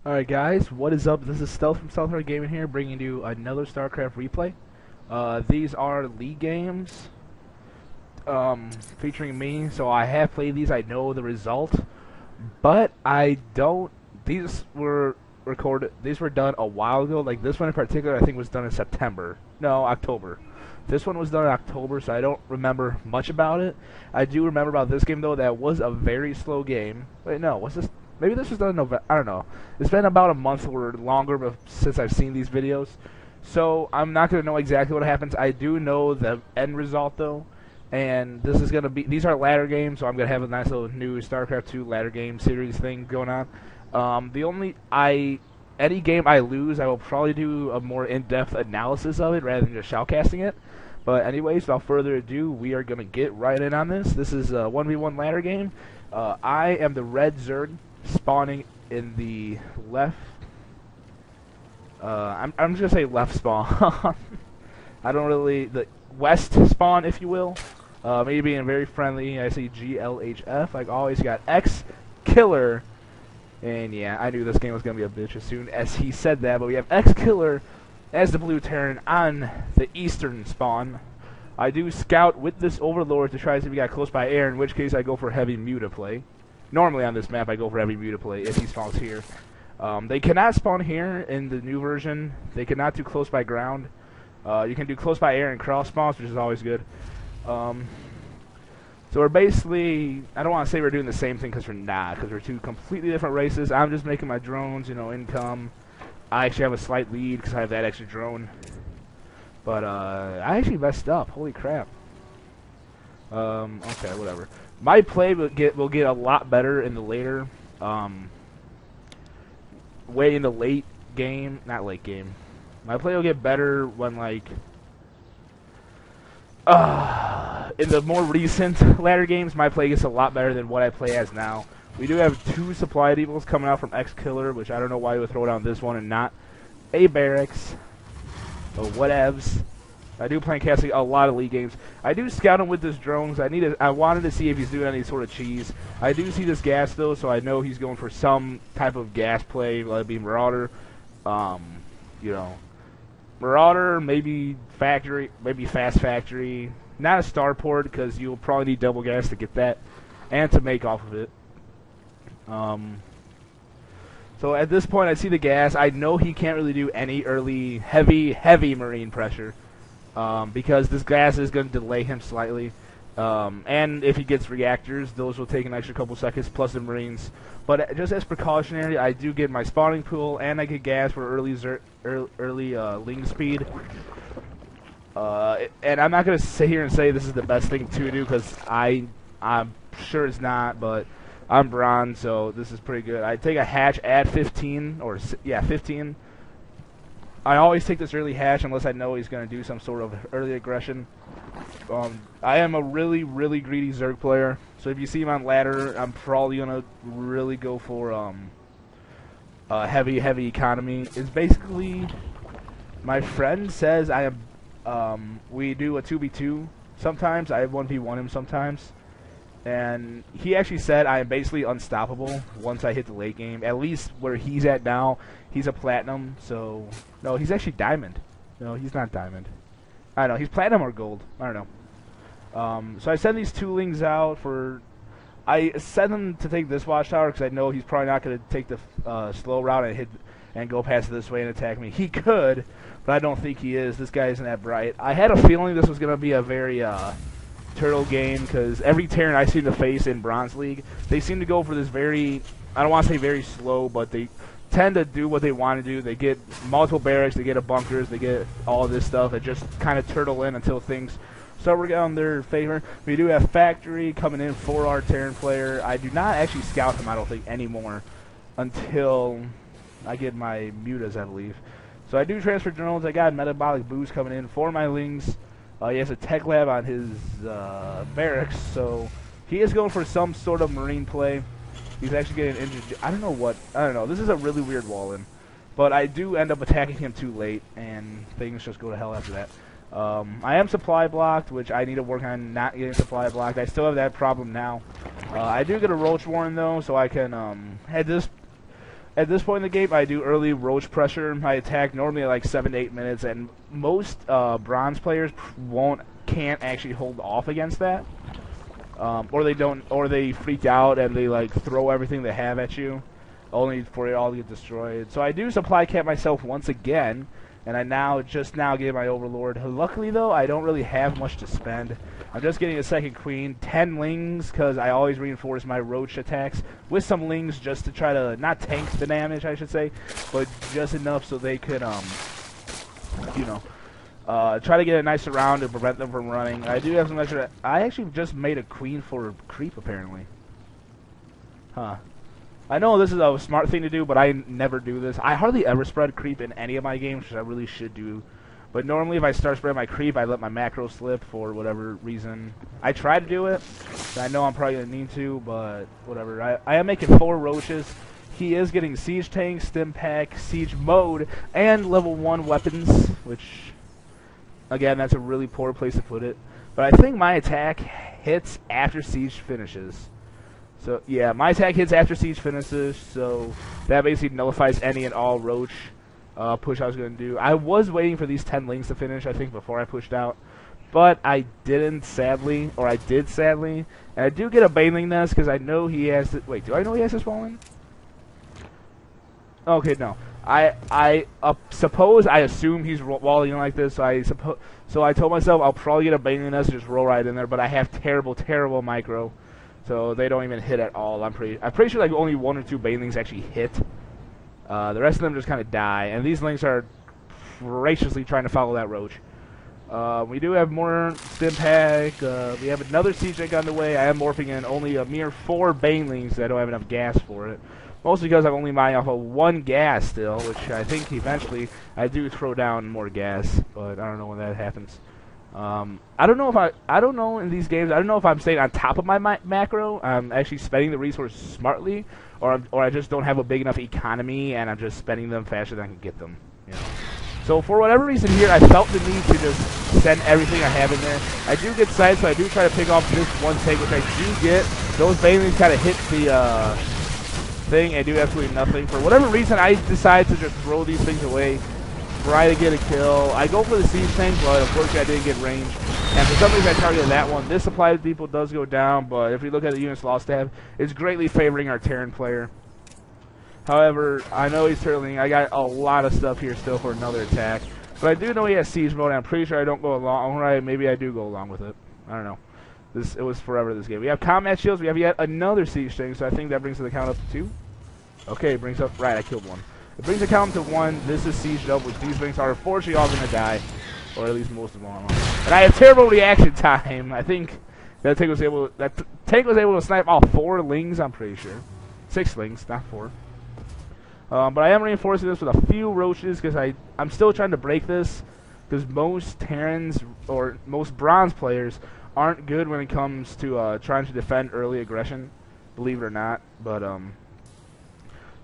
Alright guys, what is up? This is Stealth from Stealthheart Gaming here, bringing you another Starcraft replay. These are league games, featuring me, so I have played these, I know the result, but I don't, these were these were done a while ago, like this one in particular I think was done in September, no, October. This one was done in October, so I don't remember much about it. I do remember about this game though, that was a very slow game. Wait, no, was this? Maybe this was done in November. I don't know. It's been about a month or longer since I've seen these videos, so I'm not going to know exactly what happens. I do know the end result though, and this is going to be. These are ladder games, so I'm going to have a nice little new StarCraft 2 ladder game series thing going on. Any game I lose, I will probably do a more in-depth analysis of it rather than just shoutcasting it. But anyways, without further ado, we are going to get right in on this. This is a 1v1 ladder game. I am the red Zerg, spawning in the left. I'm just gonna say left spawn. I don't really the west spawn, if you will. Maybe being very friendly. I see GLHF. I always got xKiller, and yeah, I knew this game was gonna be a bitch as soon as he said that. But we have xKiller as the blue Terran on the eastern spawn. I do scout with this Overlord to try to see if we got close by air, in which case I go for heavy muta play. Normally on this map I go for heavy muta play if he spawns here. They cannot spawn here in the new version. They cannot do close by ground. You can do close by air and cross spawns, which is always good. So we're basically, I don't want to say we're doing the same thing because we're not, because we're two completely different races. I'm just making my drones, you know, income. I actually have a slight lead because I have that extra drone. But I actually messed up. Holy crap. Okay, whatever. My play will get a lot better in the later, way in the late game, not late game. My play will get better when like, in the more recent ladder games, my play gets a lot better than what I play as now. We do have 2 supply depots coming out from xKiller, which I don't know why you would throw down this one and not a barracks, or whatevs. I do play casting a lot of league games. I do scout him with his drones. I wanted to see if he's doing any sort of cheese. I do see this gas though, so I know he's going for some type of gas play, whether it be Marauder, you know, Marauder, maybe factory, maybe fast factory. Not a starport because you'll probably need double gas to get that and to make off of it. So at this point, I see the gas. I know he can't really do any early heavy marine pressure. Because this gas is going to delay him slightly. And if he gets reactors, those will take an extra couple seconds, plus the marines. But just as precautionary, I do get my spawning pool, and I get gas for early ling speed. And I'm not going to sit here and say this is the best thing to do, because I'm sure it's not, but I'm bronze, so this is pretty good. I take a hatch at 15, or yeah, 15. I always take this early hatch unless I know he's going to do some sort of early aggression. I am a really greedy Zerg player, so if you see him on ladder, I'm probably going to really go for heavy economy. It's basically, my friend says I am, we do a 2v2 sometimes, I 1v1 him sometimes. And he actually said I am basically unstoppable once I hit the late game. At least where he's at now, he's a platinum, so... No, he's actually diamond. No, he's not diamond. I don't know, he's platinum or gold. I don't know. So I send these 2 lings out for... I send him to take this watchtower because I know he's probably not going to take the slow route and go past this way and attack me. He could, but I don't think he is. This guy isn't that bright. I had a feeling this was going to be a very... turtle game, because every Terran I seem to face in Bronze League, they seem to go for this very, I don't want to say very slow, but they tend to do what they want to do. They get multiple barracks, they get a bunkers, they get all this stuff, and just kind of turtle in until things start working out in their favor. We do have Factory coming in for our Terran player. I do not actually scout him, I don't think, anymore, until I get my mutas, I believe. So I do transfer drones. I got metabolic boost coming in for my lings. He has a tech lab on his barracks, so he is going for some sort of marine play. He's actually getting injured. I don't know what. I don't know. This is a really weird wall in. But I do end up attacking him too late, and things just go to hell after that. I am supply blocked, which I need to work on not getting supply blocked. I still have that problem now. I do get a roach warren, though, so I can head this at this point in the game, I do early roach pressure my attack normally at like 7 to 8 minutes, and most bronze players can't actually hold off against that, or they freak out and they like throw everything they have at you, only for it all to get destroyed. So I do supply cap myself once again, and I just now get my overlord. Luckily though, I don't really have much to spend. I'm just getting a second queen, 10 lings, because I always reinforce my roach attacks with some lings just to try to, not tank the damage, I should say, but just enough so they could, you know, try to get a nice round to prevent them from running. I do have some extra. I actually just made a queen for creep, apparently. Huh. I know this is a smart thing to do, but I never do this. I hardly ever spread creep in any of my games, which I really should do. But normally if I start spreading my creep, I let my macro slip for whatever reason. I try to do it. I know I'm probably going to need to, but whatever. I am making 4 roaches. He is getting siege tank, stim pack, siege mode, and level 1 weapons, which, again, that's a really poor place to put it. But I think my attack hits after siege finishes. So, yeah, my attack hits after siege finishes, so that basically nullifies any and all roach push I was going to do. I was waiting for these 10 lings to finish, I think, before I pushed out. But I didn't, sadly. Or I did, sadly. And I do get a baneling nest, because I know he has to... Wait, do I know he has this falling? Okay, no. I assume he's walling in like this, so I told myself I'll probably get a baneling nest and just roll right in there, but I have terrible, terrible micro. So they don't even hit at all. I'm pretty sure like only 1 or 2 banelings actually hit. The rest of them just kind of die, and these lings are voraciously trying to follow that roach. We do have more stim pack. We have another siege tank on the way. I am morphing in only a mere 4 banelings. I don't have enough gas for it. Mostly because I'm only mining off of 1 gas still, which I think eventually I do throw down more gas, but I don't know when that happens. I don't know in these games, I don't know if I'm staying on top of my macro, I'm actually spending the resources smartly, or I just don't have a big enough economy and I'm just spending them faster than I can get them, you know. So for whatever reason here, I felt the need to just send everything I have in there. I do get sight, so I do try to pick off this 1 tank, which I do get. Those banelings kind of hit the thing and do absolutely nothing. For whatever reason, I decide to just throw these things away, try to get a kill. I go for the siege tank, but unfortunately I didn't get range. And for some reason I targeted that one. This supply depot does go down, but if we look at the units lost tab, it's greatly favoring our Terran player. However, I know he's turtling. I got a lot of stuff here still for another attack. But I do know he has siege mode, and I'm pretty sure I don't go along. Alright, maybe I do go along with it. I don't know. It was forever this game. We have combat shields. We have yet another siege tank, so I think that brings the count up to 2. Okay, it brings up... Right, I killed 1. It brings the count to 1. This is sieged up, which these things are unfortunately all going to die. Or at least most of them are. And I have terrible reaction time. I think that tank was able to snipe all 4 lings, I'm pretty sure. 6 lings, not 4. But I am reinforcing this with a few roaches because I'm still trying to break this. Because most Terrans or most bronze players aren't good when it comes to trying to defend early aggression, believe it or not. But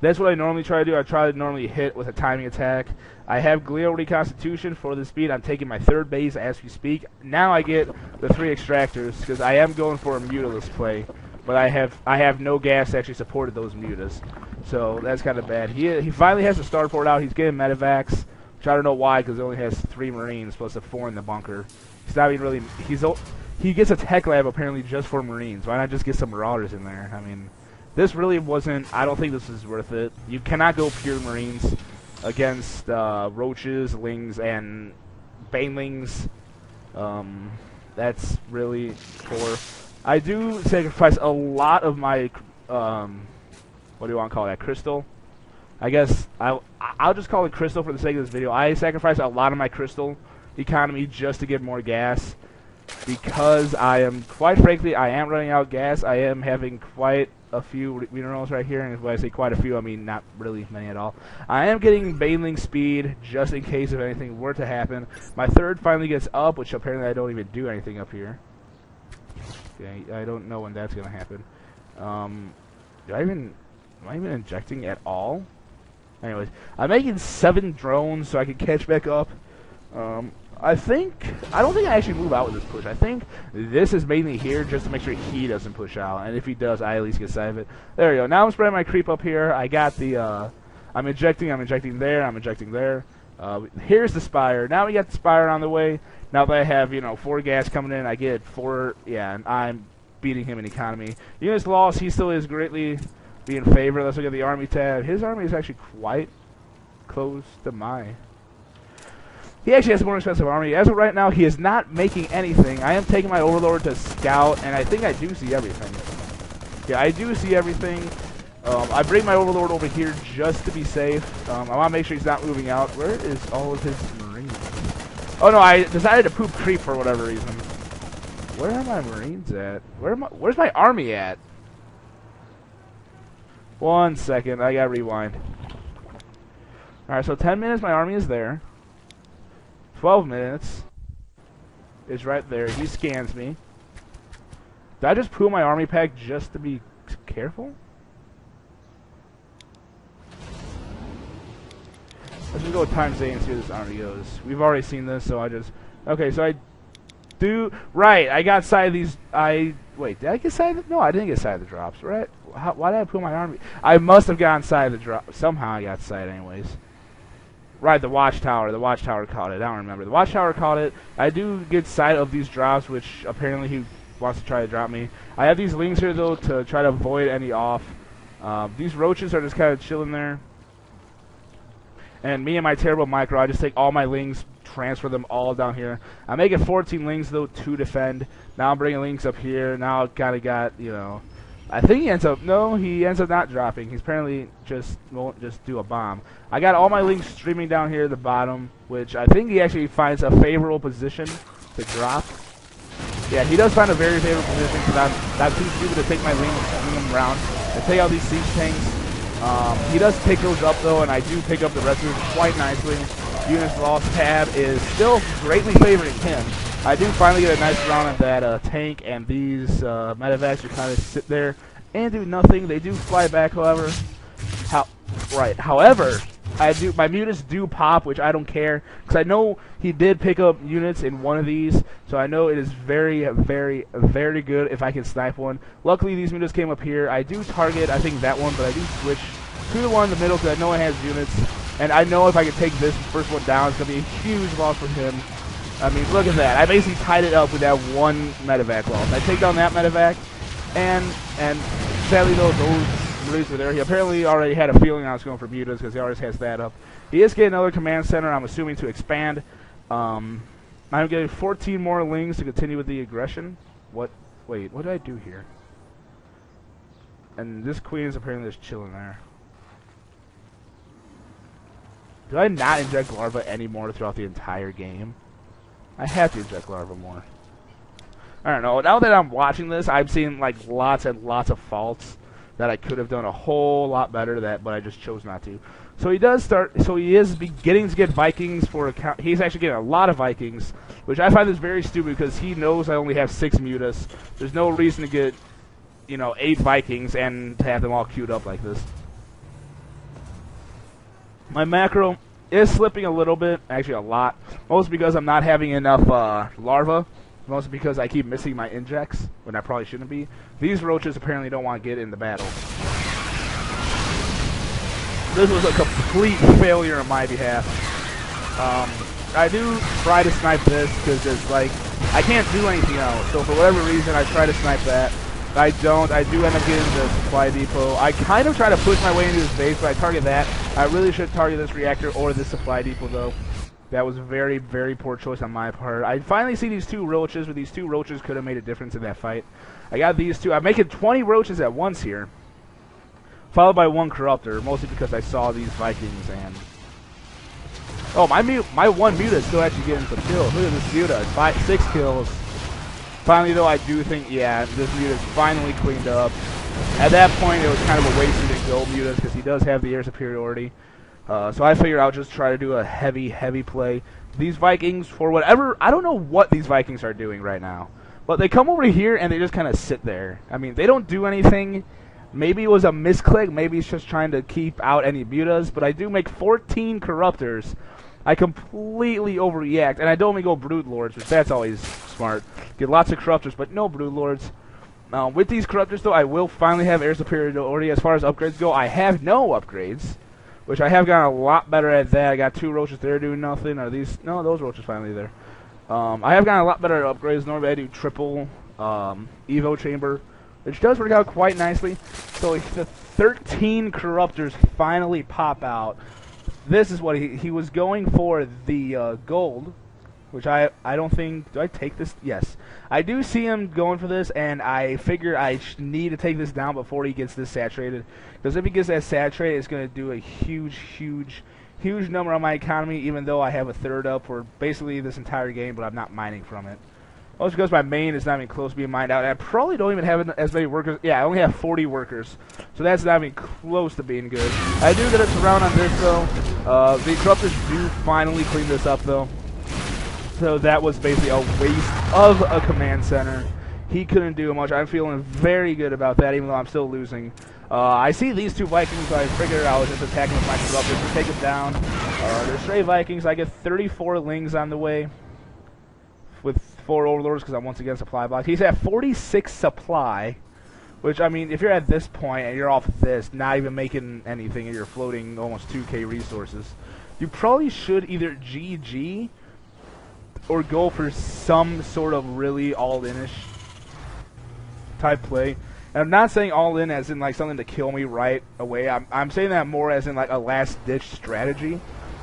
that's what I normally try to do. I try to normally hit with a timing attack. I have Glio Reconstitution for the speed. I'm taking my 3rd base as we speak. Now I get the 3 extractors because I am going for a mutalist play. But I have no gas to actually support those mutas. So that's kind of bad. He finally has a starport out. He's getting medevacs, which I don't know why because he only has 3 Marines plus a 4 in the bunker. He's not even really... He gets a tech lab apparently just for Marines. Why not just get some Marauders in there? I mean... This really wasn't... I don't think this is worth it. You cannot go pure Marines against roaches, lings, and banelings. That's really poor. I do sacrifice a lot of my... what do you want to call that? Crystal? I guess I'll just call it crystal for the sake of this video. I sacrifice a lot of my crystal economy just to get more gas. Because I am... Quite frankly, I am running out of gas. I am having quite... a few minerals right here, and when I say quite a few, I mean not really many at all. I am getting baneling speed just in case if anything were to happen. My 3rd finally gets up, which apparently I don't even do anything up here. Okay, I don't know when that's gonna happen. Am I even injecting at all? Anyways, I'm making 7 drones so I can catch back up. I don't think I actually move out with this push. I think this is mainly here just to make sure he doesn't push out. And if he does, I at least get side of it. There we go. Now I'm spreading my creep up here. I got the, I'm injecting there, I'm injecting there. Here's the Spire. Now we got the Spire on the way. Now that I have, 4 gas coming in, I get 4, yeah, and I'm beating him in economy. Units lost, he still is greatly being favored. Let's look at the army tab. His army is actually quite close to mine. He actually has a more expensive army. As of right now, he is not making anything. I am taking my Overlord to scout, and I think I do see everything. Yeah, I do see everything. I bring my Overlord over here just to be safe. I want to make sure he's not moving out. Where is all of his Marines? Oh no, I decided to poop creep for whatever reason. Where are my Marines at? Where's my army at? 1 second, I gotta rewind. Alright, so 10 minutes, my army is there. 12 minutes is right there. He scans me. Did I just pull my army pack just to be careful? Let's just go with times A and see where this army goes. We've already seen this, so I just... Okay, so I do... Right, I got side of these... Wait, did I get side of the... No, I didn't get side of the drops, right? Why did I pull my army? I must have gotten side of the drop. Somehow I got side anyways. Right, the Watchtower. The Watchtower caught it. I don't remember. The Watchtower caught it. I do get sight of these drops, which apparently he wants to try to drop me. I have these lings here, though, to try to avoid any off. These roaches are just kind of chilling there. And me and my terrible micro, I just take all my lings, transfer them all down here. I make it 14 lings, though, to defend. Now I'm bringing lings up here. Now I've kind of got, I think he ends up... No, he ends up not dropping. He's apparently won't just do a bomb. I got all my lings streaming down here at the bottom, which I think he actually finds a favorable position to drop. Yeah, he does find a very favorable position because I'm too stupid to take my lings, swing them around, and take out these siege tanks. He does pick those up, though, and I do pick up the rest of them quite nicely. Units lost tab is still greatly favoring him. I do finally get a nice round of that tank, and these medevacs just kind of sit there and do nothing. They do fly back, however. However, my units do pop, which I don't care, because I know he did pick up units in one of these, so I know it is very, very, very good if I can snipe one. Luckily, these units came up here. I do target, I think, that one, but I do switch to the one in the middle, because I know it has units, and I know if I can take this first one down, it's going to be a huge loss for him. I mean, look at that. I basically tied it up with that one medevac loss. I take down that medevac, and sadly, though, those Marines were there. He apparently already had a feeling I was going for mutas because he always has that up. He is getting another command center, I'm assuming, to expand. I'm getting 14 more lings to continue with the aggression. Wait, what did I do here? And this queen is apparently just chilling there. Do I not inject larva anymore throughout the entire game? I have to inject larva more. I don't know. Now that I'm watching this, I'm seeing like lots and lots of faults that I could have done a whole lot better, but I just chose not to. So he does start. So he is beginning to get Vikings for account. He's actually getting a lot of Vikings, which I find is very stupid because he knows I only have 6 mutas. There's no reason to get, 8 Vikings and to have them all queued up like this. My macro is slipping a little bit, actually a lot, mostly because I'm not having enough larva. Mostly because I keep missing my injects when I probably shouldn't be. These roaches apparently don't want to get in the battle. This was a complete failure on my behalf. I do try to snipe this because it's like I can't do anything else. So for whatever reason, I try to snipe that. I don't. I do end up getting the supply depot. I kind of try to push my way into his base, but I target that. I really should target this reactor or this supply depot, though. That was a very, very poor choice on my part. I finally see these 2 roaches, but these 2 roaches could have made a difference in that fight. I got these 2. I'm making 20 roaches at once here, followed by 1 corruptor, mostly because I saw these Vikings and... Oh, my 1 muta is still actually getting some kills. Look at this muta, 6 kills. Finally, though, I do think, yeah, this muta is finally cleaned up. At that point, it was kind of a waste to go mutas because he does have the air superiority. So I figured I'll just try to do a heavy, heavy play. These Vikings, for whatever... I don't know what these Vikings are doing right now. But they come over here and they just kind of sit there. I mean, they don't do anything. Maybe it was a misclick. Maybe it's just trying to keep out any mutas. But I do make 14 corruptors. I completely overreact, and I don't even go Brood Lords, which that's always smart. Get lots of Corruptors, but no Brood Lords. With these Corruptors, though, I will finally have air superiority. As far as upgrades go, I have no upgrades, which I have gotten a lot better at that. I got 2 roaches there doing nothing. Are these? No, those roaches finally there. I have gotten a lot better at upgrades. Normally I do triple Evo Chamber, which does work out quite nicely. So if the 13 Corruptors finally pop out, this is what he was going for, the gold, which I don't think, do I take this? Yes. I do see him going for this, and I figure I need to take this down before he gets this saturated. Because if he gets that saturated, it's going to do a huge number on my economy, even though I have a third up for basically this entire game, but I'm not mining from it. Also because my main is not even close to being mined out, and I probably don't even have as many workers. Yeah, I only have 40 workers, so that's not even close to being good. I do get a surround on this, though. The Corruptors do finally clean this up, though. So that was basically a waste of a command center. He couldn't do much. I'm feeling very good about that, even though I'm still losing. I see these 2 Vikings, so I figured I was just attacking with my Corruptors to take them down. They're stray Vikings. I get 34 Lings on the way with 4 Overlords because I'm once again supply block. He's at 46 supply, which, I mean, if you're at this point and you're off this, not even making anything, and you're floating almost 2k resources, you probably should either GG or go for some sort of really all-in-ish type play. And I'm not saying all in as in like something to kill me right away. I'm saying that more as in like a last-ditch strategy,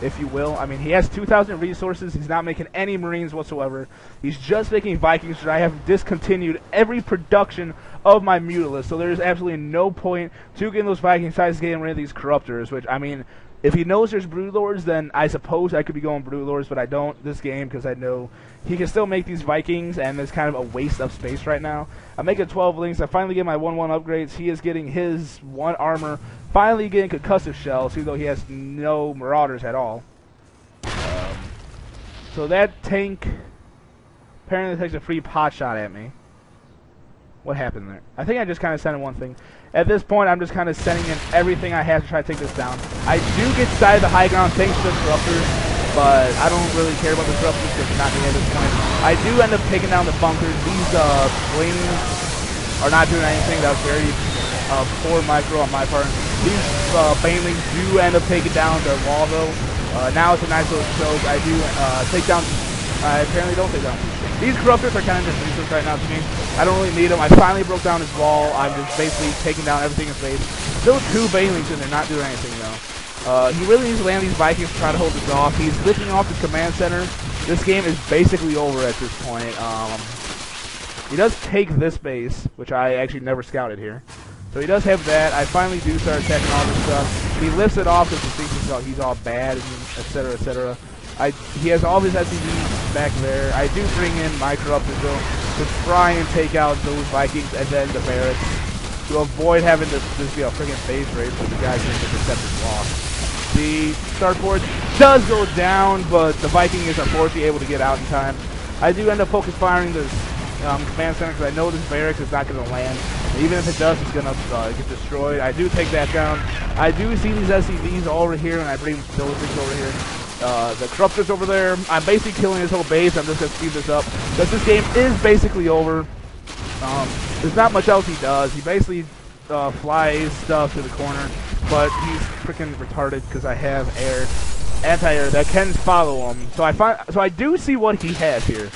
if you will. I mean, he has 2,000 resources. He's not making any Marines whatsoever. He's just making Vikings, which I have discontinued every production of my Mutalisk. So there's absolutely no point to getting those Vikings besides getting rid of these Corruptors, which, I mean, if he knows there's Brood Lords, then I suppose I could be going Brood Lords, but I don't this game because I know he can still make these Vikings, and it's kind of a waste of space right now. I'm making 12 Lings. I finally get my 1-1 upgrades. He is getting his 1 armor, finally getting concussive shells, even though he has no Marauders at all. So that tank apparently takes a free pot shot at me. What happened there? I think I just kind of sent in one thing. At this point, I'm just kind of sending in everything I have to try to take this down. I do get side of the high ground thanks to the Corruptors, but I don't really care about the Corruptors because it's not me at this point. I do end up taking down the bunkers. These Flames are not doing anything. That was very poor micro on my part. These Banelings do end up taking down the wall, though. Now it's a nice little choke. I do take down... I apparently don't take down. These Corruptors are kind of just useless right now to me. I don't really need them. I finally broke down his wall. I'm just basically taking down everything in space. Still 2 Banelings and they're not doing anything, though. He really needs to land these Vikings to try to hold this off. He's lifting off the command center. This game is basically over at this point. He does take this base, which I actually never scouted here. So he does have that. I finally do start attacking all this stuff. He lifts it off because he thinks he's all bad, etc., etc. He has all his SCVs back there. I do bring in my Corruptors, though, to try and take out those Vikings and then the Barracks to avoid having this be a freaking base race where the guys think the Deceptor's lost. The Starcraft does go down, but the Viking is unfortunately able to get out in time. I do end up focus firing this command center because I know this Barracks is not going to land. Even if it does, it's going to get destroyed. I do take that down. I do see these SCVs over here, and I bring those things over here. The Corruptors over there. I'm basically killing his whole base. I'm just going to speed this up because this game is basically over. There's not much else he does. He basically flies stuff to the corner, but he's freaking retarded because I have anti-air that can follow him. So I do see what he has here.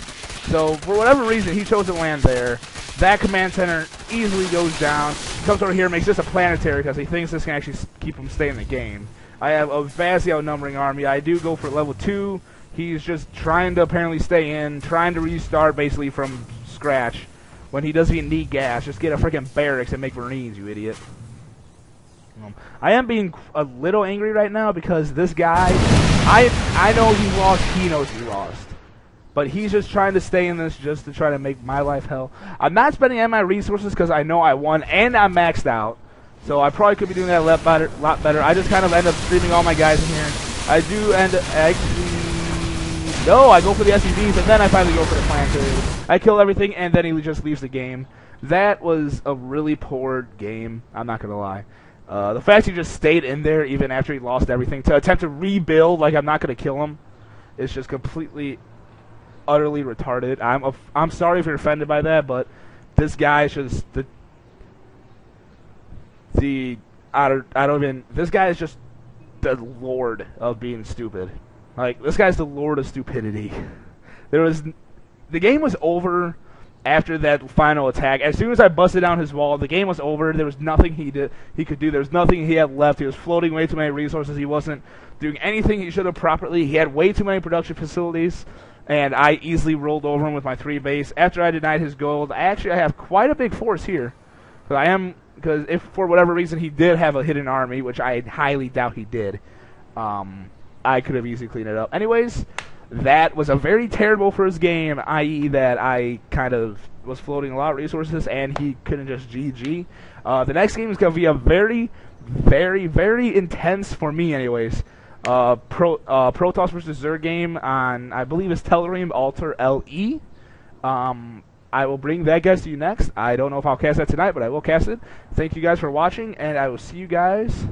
So for whatever reason, he chose to land there. That command center easily goes down. Comes over here, makes this a planetary because he thinks this can actually keep him staying in the game. I have a vastly outnumbering army. I do go for level 2. He's just trying to apparently stay in, trying to restart basically from scratch when he doesn't even need gas. Just get a freaking barracks and make Marines, you idiot. I am being a little angry right now because this guy, I know he lost, he knows he lost. But he's just trying to stay in this just to try to make my life hell. I'm not spending any of my resources because I know I won and I'm maxed out. So I probably could be doing that a lot better. I just kind of end up streaming all my guys in here. I do end up actually... No, I go for the SCVs and then I finally go for the planetary. I kill everything and then he just leaves the game. That was a really poor game. I'm not going to lie. The fact he just stayed in there even after he lost everything to attempt to rebuild like I'm not going to kill him. is just completely, utterly retarded. I'm sorry if you're offended by that, but this guy is just this guy is just the lord of being stupid. Like, this guy's the lord of stupidity. The game was over after that final attack. As soon as I busted down his wall, the game was over. There was nothing he could do. There was nothing he had left. He was floating way too many resources. He wasn't doing anything he should have properly. He had way too many production facilities, and I easily rolled over him with my 3 base. After I denied his gold, I have quite a big force here. Because if for whatever reason he did have a hidden army, which I highly doubt he did, I could have easily cleaned it up. Anyways, that was a very terrible first game, i.e. that I kind of was floating a lot of resources and he couldn't just GG. The next game is going to be a very, very, very intense, for me anyways, Protoss versus Zerg game on, I believe it's Telream Alter LE. I will bring that guys to you next. I don't know if I'll cast that tonight, but I will cast it. Thank you guys for watching, and I will see you guys